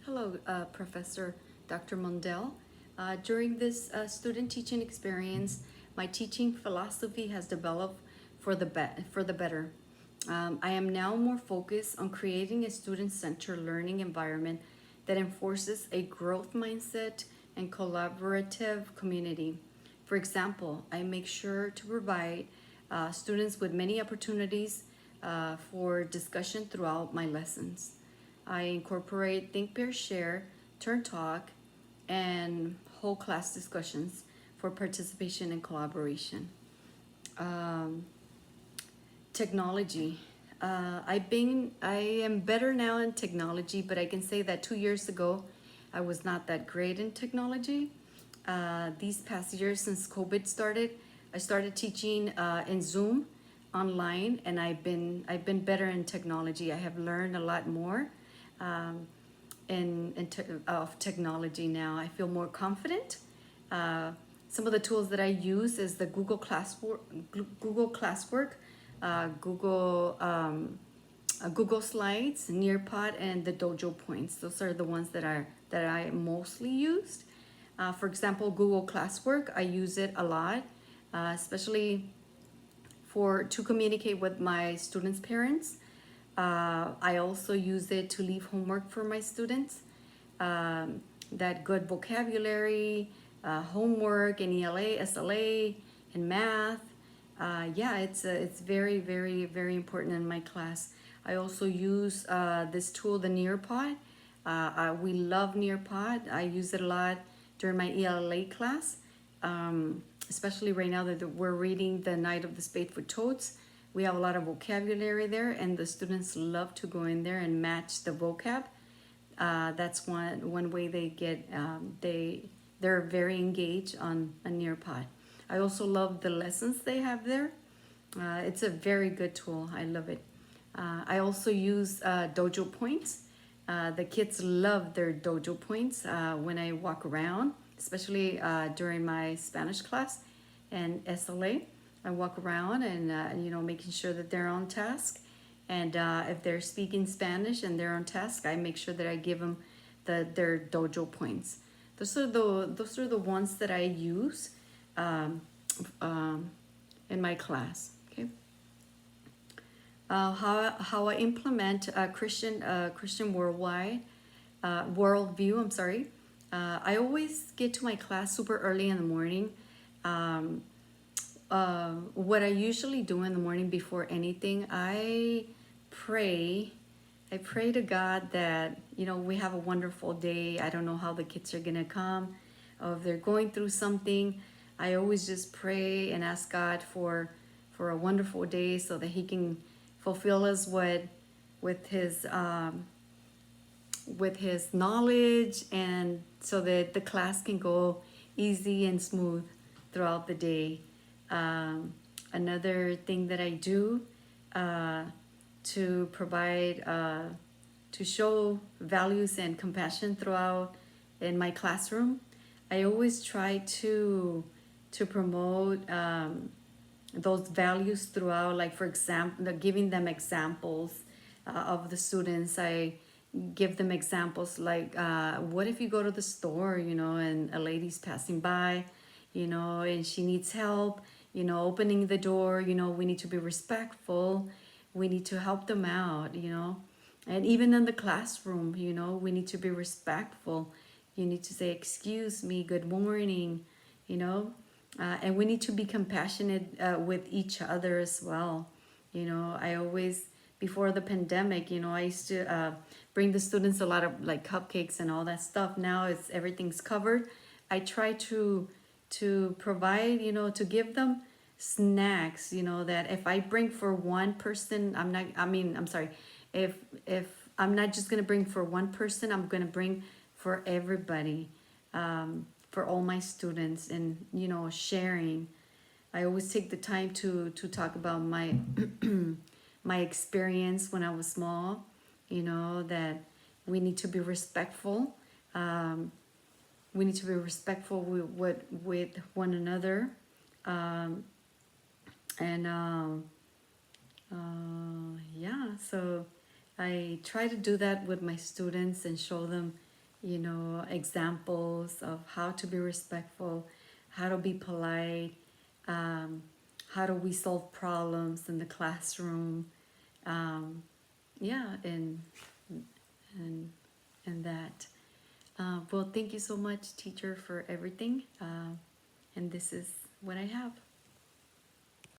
Hello, Professor Dr. Mundell. During this student teaching experience, my teaching philosophy has developed for the better. I am now more focused on creating a student-centered learning environment that enforces a growth mindset and collaborative community. For example, I make sure to provide students with many opportunities for discussion throughout my lessons. I incorporate Think, Pair, Share, Turn Talk, and whole class discussions for participation and collaboration. Um, Technology. I am better now in technology, but I can say that 2 years ago, I was not that great in technology. These past years since COVID started, I started teaching in Zoom online, and I've been better in technology. I have learned a lot more um, of technology now. I feel more confident. Uh, some of the tools that I use is the Google Classwork, Google Slides, Nearpod, and the Dojo Points. Those are the ones that I mostly used. For example, Google Classwork, I use it a lot, especially to communicate with my students' parents. I also use it to leave homework for my students. That good vocabulary, homework, and ELA, SLA, and math. Yeah, it's very, very, very important in my class. I also use this tool, the Nearpod. We love Nearpod. I use it a lot during my ELA class, especially right now that we're reading The Night of the Spadefoot Toads. We have a lot of vocabulary there, and the students love to go in there and match the vocab. That's one way they get they're very engaged on a Nearpod. I also love the lessons they have there. It's a very good tool. I love it. I also use Dojo Points. The kids love their Dojo Points when I walk around, especially during my Spanish class and SLA. I walk around and making sure that they're on task. And if they're speaking Spanish and they're on task, I make sure that I give them their Dojo Points. Those are the ones that I use um, um, in my class. Okay. How I implement Christian worldview. I'm sorry. I always get to my class super early in the morning. Um, what I usually do in the morning before anything, pray. I pray to God that we have a wonderful day. I don't know how the kids are gonna come, or if they're going through something. I always just pray and ask God for a wonderful day, so that He can fulfill us with His knowledge, and so that the class can go easy and smooth throughout the day. Another thing that I do uh, to provide, to show values and compassion throughout in my classroom, I always try to promote those values throughout. Like, for example, giving them examples of the students. I give them examples like, what if you go to the store, and a lady's passing by, and she needs help, opening the door, we need to be respectful. We need to help them out, And even in the classroom, we need to be respectful. You need to say, excuse me, good morning, and we need to be compassionate with each other as well. I always, before the pandemic, I used to bring the students a lot of like cupcakes and all that stuff. Now everything's covered. I try to provide, to give them snacks, that if I bring for one person, I'm sorry, if I'm not just gonna bring for one person, I'm gonna bring for everybody, for all my students, and sharing. I always take the time to talk about my my experience when I was small, that we need to be respectful. We need to be respectful with one another. Um, and yeah, so I try to do that with my students and show them examples of how to be respectful, how to be polite, how do we solve problems in the classroom. Yeah, and and that. Well, thank you so much, teacher, for everything. And this is what I have.